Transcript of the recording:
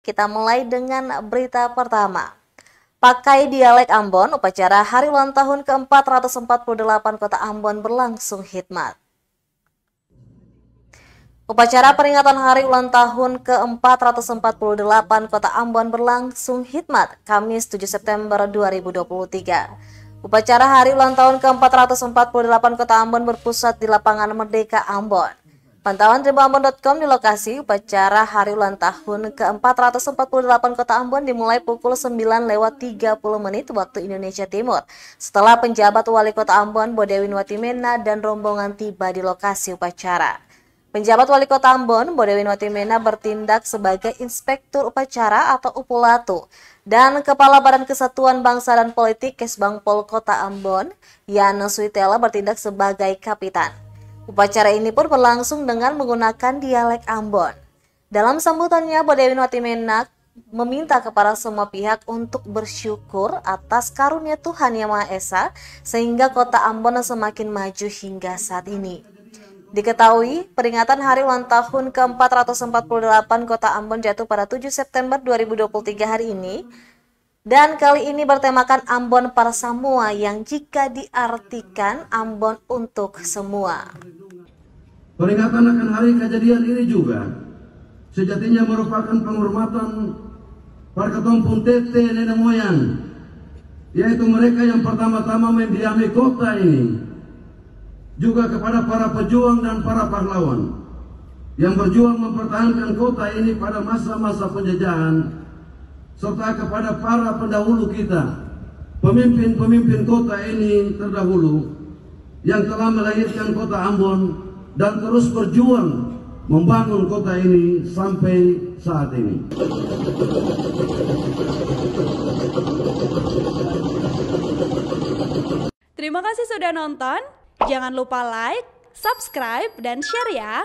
Kita mulai dengan berita pertama. Pakai dialek Ambon, upacara Hari Ulang Tahun ke-448 Kota Ambon berlangsung hikmat. Upacara peringatan Hari Ulang Tahun ke-448 Kota Ambon berlangsung hikmat Kamis 7 September 2023. Upacara Hari Ulang Tahun ke-448 Kota Ambon berpusat di Lapangan Merdeka Ambon. Pantauan tribunambon.com di lokasi upacara Hari Ulang Tahun ke-448 Kota Ambon dimulai pukul 9:30 waktu Indonesia Timur. Setelah penjabat Wali Kota Ambon, Bodewi Watimena dan rombongan tiba di lokasi upacara. Penjabat Wali Kota Ambon, Bodewi Watimena bertindak sebagai Inspektur Upacara atau Upulatu dan Kepala Badan Kesatuan Bangsa dan Politik Kesbangpol Kota Ambon, Yana Suitela bertindak sebagai Kapitan. Upacara ini pun berlangsung dengan menggunakan dialek Ambon. Dalam sambutannya, Bodewi Watimena meminta kepada semua pihak untuk bersyukur atas karunia Tuhan Yang Maha Esa sehingga Kota Ambon semakin maju hingga saat ini. Diketahui, peringatan Hari Ulang Tahun ke-448 Kota Ambon jatuh pada 7 September 2023 hari ini. Dan kali ini bertemakan Ambon para Semua yang jika diartikan Ambon untuk semua. Peringatan akan hari kejadian ini juga sejatinya merupakan penghormatan para ketumpung tete nenek moyang, yaitu mereka yang pertama-tama mendiami kota ini, juga kepada para pejuang dan para pahlawan yang berjuang mempertahankan kota ini pada masa-masa penjajahan, serta kepada para pendahulu kita, pemimpin-pemimpin kota ini terdahulu yang telah melahirkan kota Ambon dan terus berjuang membangun kota ini sampai saat ini. Terima kasih sudah nonton. Jangan lupa like, subscribe, dan share ya.